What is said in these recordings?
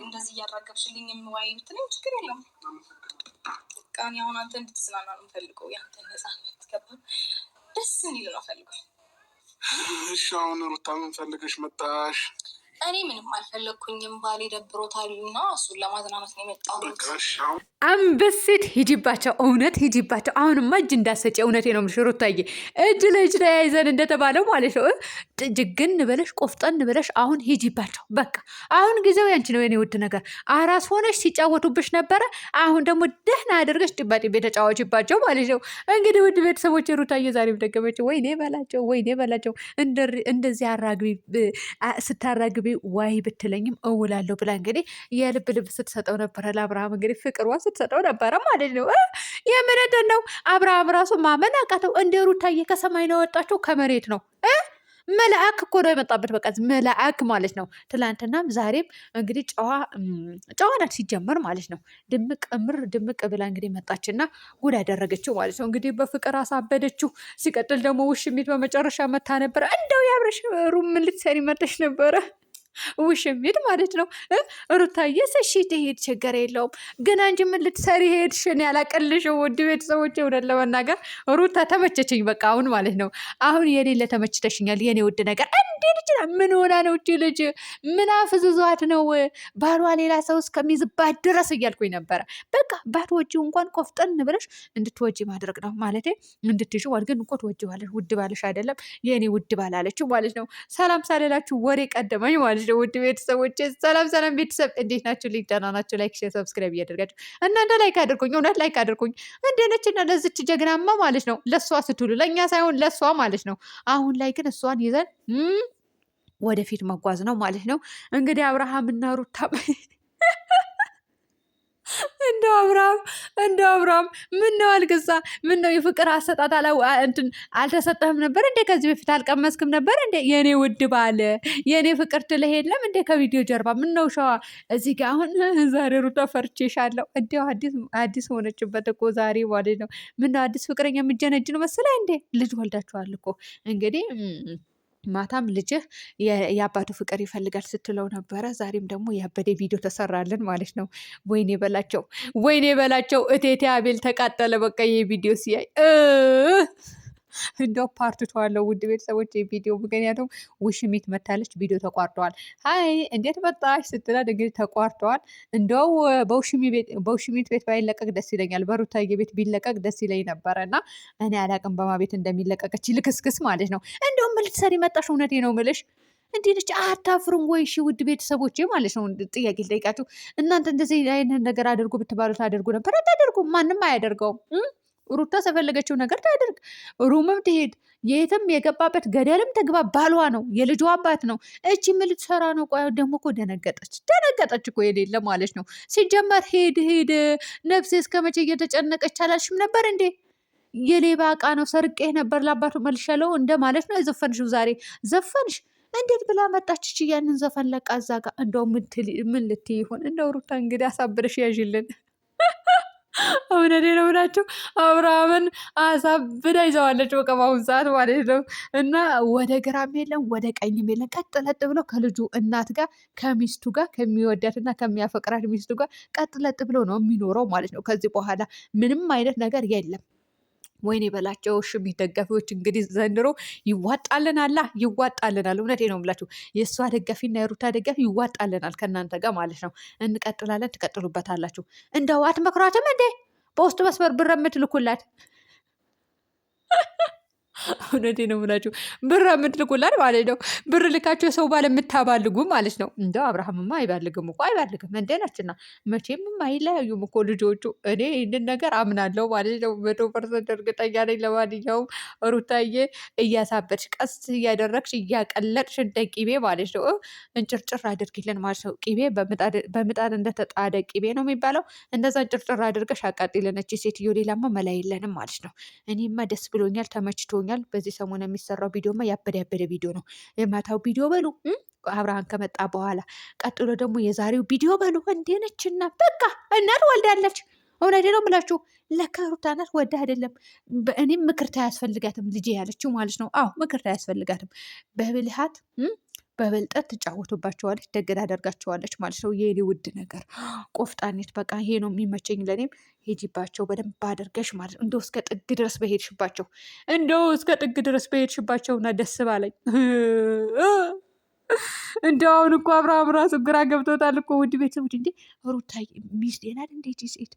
እንደዚህ እያራገብሽልኝ የምዋይ ብትለኝ ችግር የለም። ቃኒ አሁን አንተ እንድትዝናና ነው የምፈልገው። ያንተን ነፃነት ገባ ደስ እንዲል ነው ፈልገው። እሺ አሁን ሩታ ምን ፈልገሽ መጣሽ? እኔ ምንም አልፈለግኩኝም። ባሌ ደብሮታልና እሱን ለማዝናናት ነው የመጣሁት። አንበሴት ሂጂባቸው፣ እውነት ሂጂባቸው። አሁንማ እጅ እንዳሰጪ እውነቴ ነው የምልሽ ሩታዬ፣ እጅ ለእጅ ተያይዘን እንደተባለው ማለት ነው። ጅግን ብለሽ ቆፍጠን ብለሽ አሁን ሂጂባቸው። በቃ አሁን ጊዜው ያንቺ ነው የኔ ውድ ነገር። አራስ ሆነሽ ሲጫወቱብሽ ነበረ። አሁን ደግሞ ደህና አድርገሽ ጭባጭቤ ተጫዋችባቸው ማለት ነው። እንግዲህ ውድ ቤተሰቦች ሩታዬ ዛሬም ደገመችው። ወይኔ በላቸው፣ ወይኔ በላቸው። እንደዚህ ስታራግቢ ዋይ ብትለኝም እውላለሁ ብላ እንግዲህ የልብ ልብ ስትሰጠው ነበረ ለአብርሃም። እንግዲህ ፍቅሯ ስትሰጠው ነበረ ማለት ነው። የምንድን ነው አብርሃም ራሱ ማመን አቃተው። እንደ ሩታዬ ከሰማይ ነው የወጣችው ከመሬት ነው። መልአክ እኮ ነው የመጣበት። በቃ መልአክ ማለት ነው። ትላንትናም ዛሬም እንግዲህ ጨዋ ናት ሲጀመር ማለት ነው። ድምቅ ብላ እንግዲህ መጣችና ጉድ ያደረገችው ማለት ነው። እንግዲህ በፍቅር አሳበደችው። ሲቀጥል ደግሞ ውሽሚት በመጨረሻ መታ ነበረ። እንደው ያብረሽ ሩም ልትሰሪ መጥተሽ ነበረ ውሽሚት ማለት ነው። ሩታዬ እሺ ትሄድ ችግር የለውም ግን አንቺ ምን ልትሰሪ ሄድሽ? እኔ ያላቀልሽው ውድ ቤተሰቦቼ፣ እውነት ለመናገር ሩታ ተመቸችኝ በቃ አሁን ማለት ነው። አሁን የሌለ ተመችተሽኛል የኔ ውድ ነገር። እንዴት ይችላል? ምን ሆና ነው እቺ ልጅ? ምን አፍዝዟት ነው ባሏ ሌላ ሰው እስከሚይዝባት ድረስ እያልኩኝ ነበረ። በቃ ባትወጂው እንኳን ቆፍጠን ብለሽ እንድትወጂ ማድረግ ነው ማለት እንድትይዥው። ግን እኮ ትወጂዋለሽ። ውድ ባልሽ አይደለም የኔ ውድ ባላለችው ማለት ነው። ሰላም ሳልላችሁ ወሬ ቀደመኝ ማለት ነው። ውድ ቤተሰቦች ሰላም ቤተሰብ እንዴት ናችሁ? ደህና ናችሁ? ላይክ ሼር ሰብስክራይብ እያደርጋችሁ እናንተ ላይክ አድርጉኝ፣ እውነት ላይክ አድርጉኝ። እንዴነች እና ለዚች ጀግናማ ማለት ነው ለእሷ ስትሉ ለእኛ ሳይሆን ለእሷ ማለት ነው። አሁን ላይ ግን እሷን ይዘን ወደፊት መጓዝ ነው ማለት ነው። እንግዲህ አብርሃምና ሩታ እንደ አብርሃም ምን ነው አልገዛ? ምን ነው የፍቅር አሰጣጥ እንትን አልተሰጠህም ነበር እንዴ? ከዚህ በፊት አልቀመስክም ነበር እንዴ? የኔ ውድ ባለ የኔ ፍቅር ትለህ የለም እንዴ? ከቪዲዮ ጀርባ ምን ነው ሸዋ እዚህ ጋር አሁን ዛሬ ሩታ ፈርቼሻለሁ። እንዲያው አዲስ ሆነችበት እኮ ዛሬ ማለት ነው። ምን ነው አዲስ ፍቅረኛ የምጀነጅ ነው መሰለህ እንዴ? ልጅ ወልዳችኋል እኮ እንግዲህ ማታም ልጅህ የአባቱ ፍቅር ይፈልጋል ስትለው ነበረ። ዛሬም ደግሞ ያበደ ቪዲዮ ተሰራልን ማለት ነው። ወይኔ በላቸው እቴቴ አቤል ተቃጠለ። በቃ ይህ ቪዲዮ ሲያይ እንደው ፓርትተዋለሁ ውድ ቤተሰቦች ቪዲዮ። ምክንያቱም ውሽሚት መታለች፣ ቪዲዮ ተቋርጠዋል። ሀይ እንዴት መጣሽ ስትላት እንግዲህ ተቋርጠዋል። እንደው በውሽሚት ቤት ባይለቀቅ ደስ ይለኛል፣ በሩታዬ ቤት ቢለቀቅ ደስ ይለኝ ነበረ። እና እኔ አላቅም በማ ቤት እንደሚለቀቀች ልክስክስ ማለት ነው። እንደውም ምን ልትሰሪ መጣሽ? እውነቴ ነው የምልሽ እንዲህ ልጅ አታፍሩም ወይ? እሺ ውድ ቤተሰቦቼ ማለት ነው ጥያቄ ልጠይቃችሁ። እናንተ እንደዚህ አይነት ነገር አድርጉ ብትባሉ ታደርጉ ነበር? አታደርጉም። ማንም አያደርገውም። ሩታ የፈለገችው ነገር ታደርግ። ሩምም ትሄድ፣ የትም የገባበት ገደልም ተግባ፣ ባሏ ነው፣ የልጇ አባት ነው። እቺ ምን ልትሰራ ነው? ቆይ ደግሞ እኮ ደነገጠች እኮ የሌለ ማለት ነው። ሲጀመር ሄድ ነፍሴ እስከ መቼ እየተጨነቀች አላልሽም ነበር እንዴ? የሌባ እቃ ነው ሰርቄ ነበር ለአባቱ መልሻለው እንደ ማለት ነው የዘፈንሽው። ዛሬ ዘፈንሽ እንዴት ብላ መጣች? ያንን ዘፈን ለቃ እዛ ጋር እንደው ምን ልትይ ይሆን? እንደው ሩታ እንግዲህ አሳብረሽ ያዥልን። እውነቴ ነው ብላችሁ አብርሃምን አሳብዳ ይዘዋለች በቃ በአሁን ሰዓት ማለት ነው። እና ወደ ግራም የለም ወደ ቀኝም የለም፣ ቀጥ ለጥ ብለው ከልጁ እናት ጋር ከሚስቱ ጋር ከሚወዳትና ከሚያፈቅራት ሚስቱ ጋር ቀጥ ለጥ ብለው ነው የሚኖረው ማለት ነው። ከዚህ በኋላ ምንም አይነት ነገር የለም። ወይኔ በላቸው ውሽሚት ደጋፊዎች እንግዲህ ዘንድሮ ይዋጣልናል። እውነቴ ነው ብላችሁ የእሷ ደጋፊና የሩታ ደጋፊ ይዋጣልናል ከእናንተ ጋር ማለት ነው። እንቀጥላለን፣ ትቀጥሉበታላችሁ። እንደው አትመክሯትም እንዴ? በውስጥ መስመር ብር የምትልኩላት እውነቴ ነው ብላችሁ ብር የምትልኩላት ማለት ነው። ብር ልካችሁ የሰው ባል የምታባልጉ ማለት ነው። እንደው አብርሃምማ አይባልግም እኮ አይባልግም። እንዴናችና መቼም አይለያዩም እኮ ልጆቹ። እኔ ይህንን ነገር አምናለሁ ማለት ነው። 100% እርግጠኛ ነኝ። ለማንኛውም ሩታዬ እያሳበድሽ ቀስ እያደረግሽ እያቀለጥሽ እንደ ቂቤ ማለት ነው እንጭርጭር አድርጊልን ማለት ነው። ቂቤ በምጣድ እንደተጣደ ቂቤ ነው የሚባለው። እንደዛ እንጭርጭር አድርገሽ አቃጢልን። እቺ ሴትዮ ሌላማ መላ የለንም ማለት ነው። እኔማ ደስ ብሎኛል፣ ተመችቶኛል። በዚህ ሰሞን የሚሰራው ቪዲዮማ ያበደ ቪዲዮ ነው። የማታው ቪዲዮ በሉ አብርሃም ከመጣ በኋላ፣ ቀጥሎ ደግሞ የዛሬው ቪዲዮ በሉ። እንዴነችና በቃ እናት ወልዳለች። እውነቴ ነው ብላችሁ ለካ ሩታ እናት ወዳ አይደለም። እኔም ምክርታ አያስፈልጋትም ልጄ ያለችው ማለት ነው። አዎ ምክርታ አያስፈልጋትም። በብልሃት በብልጠት ትጫወቱባቸዋለች፣ ደግን አደርጋቸዋለች ማለት ነው። የኔ ውድ ነገር ቆፍጣኔት፣ በቃ ይሄ ነው የሚመቸኝ ለእኔም። ሄጂባቸው በደንብ አድርገሽ ማለት ነው። እንደው እስከ ጥግ ድረስ በሄድሽባቸው፣ እንደው እስከ ጥግ ድረስ በሄድሽባቸውና ደስ ባለኝ። እንደው አሁን እኮ አብርሃም ራሱ ግራ ገብቶታል እኮ ውድ ቤተሰቦች። እንዴ ሩታ ሚስቴ ናት እንዴት ሴት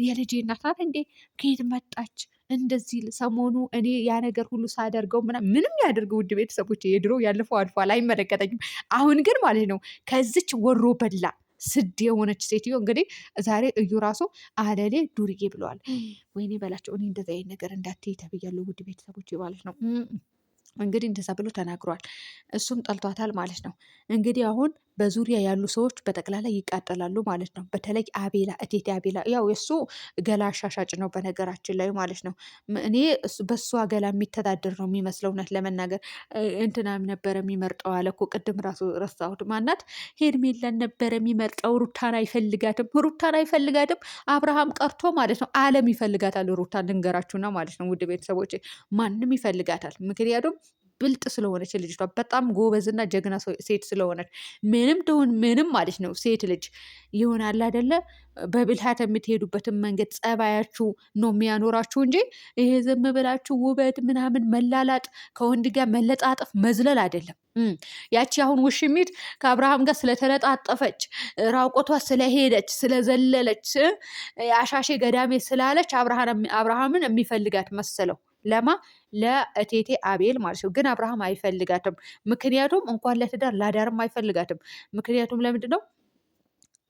የልጄ እናት ናት እንዴ? ከየት መጣች? እንደዚህ ሰሞኑ እኔ ያ ነገር ሁሉ ሳደርገው ምንም ያደርግ ውድ ቤተሰቦች፣ የድሮ ያለፈው አልፏል፣ አይመለከተኝም። አሁን ግን ማለት ነው ከዚች ወሮ በላ ስድ የሆነች ሴትዮ እንግዲህ ዛሬ እዩ ራሱ አለሌ ዱርዬ ብለዋል። ወይኔ በላቸው። እኔ እንደዚ አይነት ነገር እንዳትዪ ተብያለሁ ውድ ቤተሰቦች ማለት ነው። እንግዲህ እንደዛ ብሎ ተናግሯል። እሱም ጠልቷታል ማለት ነው። እንግዲህ አሁን በዙሪያ ያሉ ሰዎች በጠቅላላ ይቃጠላሉ ማለት ነው። በተለይ አቤላ፣ እቴቴ አቤላ ያው የእሱ ገላ አሻሻጭ ነው በነገራችን ላይ ማለት ነው። እኔ በእሷ ገላ የሚተዳደር ነው የሚመስለው እውነት ለመናገር። እንትናም ነበረ የሚመርጠው አለ እኮ ቅድም ራሱ ረሳሁት። ማናት ሄርሜላን ነበረ የሚመርጠው። ሩታን አይፈልጋትም፣ ሩታን አይፈልጋትም። አብርሃም ቀርቶ ማለት ነው አለም ይፈልጋታል ሩታን፣ ልንገራችሁና ማለት ነው ውድ ቤተሰቦች፣ ማንም ይፈልጋታል። ምክንያቱም ብልጥ ስለሆነች ልጅቷ በጣም ጎበዝና ጀግና ሴት ስለሆነች ምንም ትሁን ምንም ማለት ነው ሴት ልጅ ይሆናል አይደለ? በብልሃት የምትሄዱበትን መንገድ ጸባያችሁ ነው የሚያኖራችሁ እንጂ ይሄ ዝም ብላችሁ ውበት ምናምን መላላጥ፣ ከወንድ ጋር መለጣጠፍ መዝለል አይደለም። ያቺ አሁን ውሽሚት ከአብርሃም ጋር ስለተለጣጠፈች ራቆቷ ስለሄደች ስለዘለለች አሻሼ ገዳሜ ስላለች አብርሃምን የሚፈልጋት መሰለው። ለማ ለእቴቴ አቤል ማለት ነው። ግን አብርሃም አይፈልጋትም። ምክንያቱም እንኳን ለትዳር ላዳርም አይፈልጋትም። ምክንያቱም ለምንድን ነው?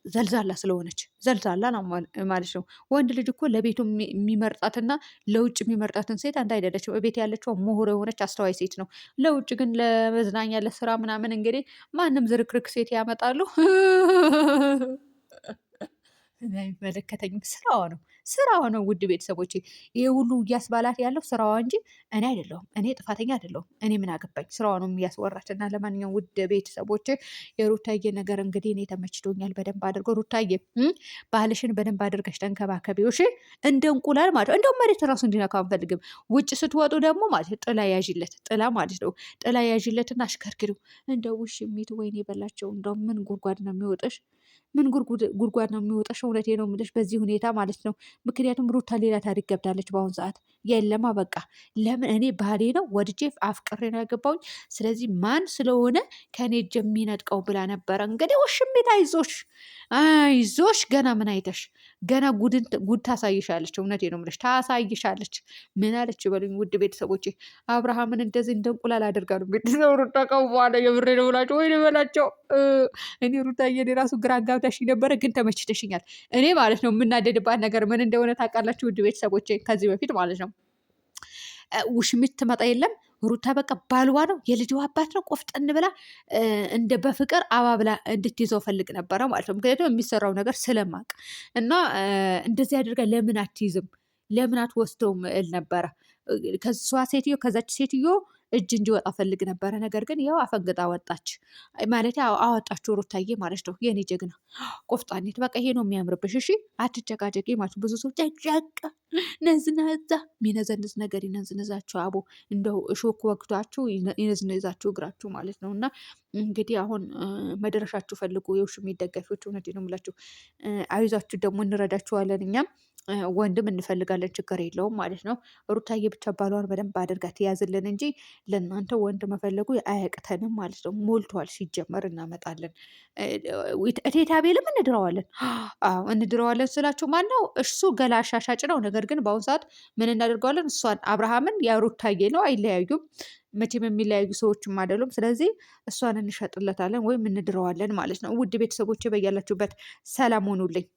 ዘልዛላ ስለሆነች፣ ዘልዛላ ነው ማለት ነው። ወንድ ልጅ እኮ ለቤቱ የሚመርጣትና ለውጭ የሚመርጣትን ሴት አንድ አይደለችም። ቤት ያለችው ምሁር የሆነች አስተዋይ ሴት ነው። ለውጭ ግን ለመዝናኛ ለስራ ምናምን እንግዲህ ማንም ዝርክርክ ሴት ያመጣሉ። አይመለከተኝም። ስራዋ ነው፣ ስራዋ ነው። ውድ ቤተሰቦቼ ይሄ ሁሉ እያስባላት ያለው ስራዋ እንጂ እኔ አይደለሁም። እኔ ጥፋተኛ አይደለሁም። እኔ ምን አገባኝ? ስራዋ ነው እያስወራች እና ለማንኛውም ውድ ቤተሰቦቼ የሩታዬ ነገር እንግዲህ እኔ ተመችቶኛል። በደንብ አድርገው ሩታዬ፣ ባህልሽን በደንብ አድርገሽ ተንከባከቢው እሺ። እንደ እንቁላል ማለት ነው። እንደውም መሬት ራሱ እንዲነካ አንፈልግም። ውጭ ስትወጡ ደግሞ ማለት ጥላ ያዥለት፣ ጥላ ማለት ነው። ጥላ ያዥለትና አሽከርክሪው። እንደው ውሽሚት ወይኔ በላቸው። እንደው ምን ጉድጓድ ነው የሚወጥሽ? ምን ጉድጓድ ነው የሚወጣሽ? እውነቴ ነው የምልሽ በዚህ ሁኔታ ማለት ነው። ምክንያቱም ሩታ ሌላ ታሪክ ገብታለች በአሁኑ ሰዓት። የለማ በቃ ለምን እኔ ባህሌ ነው ወድጄ አፍቅሬ ነው ያገባውኝ። ስለዚህ ማን ስለሆነ ከኔ እጅ የሚነጥቀው ብላ ነበረ። እንግዲህ ውሽሚት አይዞሽ፣ አይዞሽ ገና ምን አይተሽ ገና ጉድ ታሳይሻለች። እውነቴ ነው የምልሽ ታሳይሻለች። ምን አለች በሉኝ ውድ ቤተሰቦቼ። አብርሃምን እንደዚህ እንደ እንቁላል አድርጋ ነው ቤተሰብ ሩታ ቀዋለ። የብሬ ነው ብላቸው ወይ በላቸው። እኔ ሩታዬ እኔ ራሱ ግራ አጋብታሽ ነበረ፣ ግን ተመችተሽኛል። እኔ ማለት ነው የምናደድባት ነገር ምን እንደሆነ ታውቃላችሁ ውድ ቤተሰቦቼ? ከዚህ በፊት ማለት ነው ውሽሚት ትመጣ የለም ሩታ በቃ ባልዋ ነው የልጅ አባት ነው። ቆፍጠን ብላ እንደ በፍቅር አባብላ እንድትይዘው ፈልግ ነበረ ማለት ነው። ምክንያቱም የሚሰራው ነገር ስለማቅ እና እንደዚህ አድርጋ ለምን አትይዝም ለምን አትወስደውም እል ነበረ። ከዛች ሴትዮ እጅ እንዲወጣ ፈልግ ነበረ። ነገር ግን ያው አፈንግጣ ወጣች ማለት አወጣችሁ ሩታዬ ማለት ነው። የኔ ጀግና ቆፍጣኔት በቃ ይሄ ነው የሚያምርብሽ። እሺ አትጨቃጨቂ ማለት ብዙ ሰው ጨቅጨቅ ነዝነዛ የሚነዘንዝ ነገር ይነዝንዛችሁ። አቦ እንደው እሾክ ወግቷችሁ ይነዝንዛችሁ እግራችሁ ማለት ነው። እና እንግዲህ አሁን መድረሻችሁ ፈልጉ የውሽሚት ደጋፊዎች። እውነቴን ነው የምላችሁ። አይዟችሁ ደግሞ እንረዳችኋለን እኛም ወንድም እንፈልጋለን፣ ችግር የለውም ማለት ነው። ሩታዬ ብቻ ባሏን በደንብ አድርጋ ትያዝልን እንጂ ለእናንተ ወንድ መፈለጉ አያቅተንም ማለት ነው። ሞልቷል። ሲጀመር እናመጣለን። እቴቴ አቤልም እንድረዋለን። አዎ እንድረዋለን ስላችሁ ማነው እሱ ገላ አሻሻጭ ነው። ነገር ግን በአሁኑ ሰዓት ምን እናደርገዋለን? እሷን አብርሃምን የሩታዬ ነው፣ አይለያዩም። መቼም የሚለያዩ ሰዎችም አይደሉም። ስለዚህ እሷን እንሸጥለታለን ወይም እንድረዋለን ማለት ነው። ውድ ቤተሰቦች በያላችሁበት ሰላም ሆኑልኝ።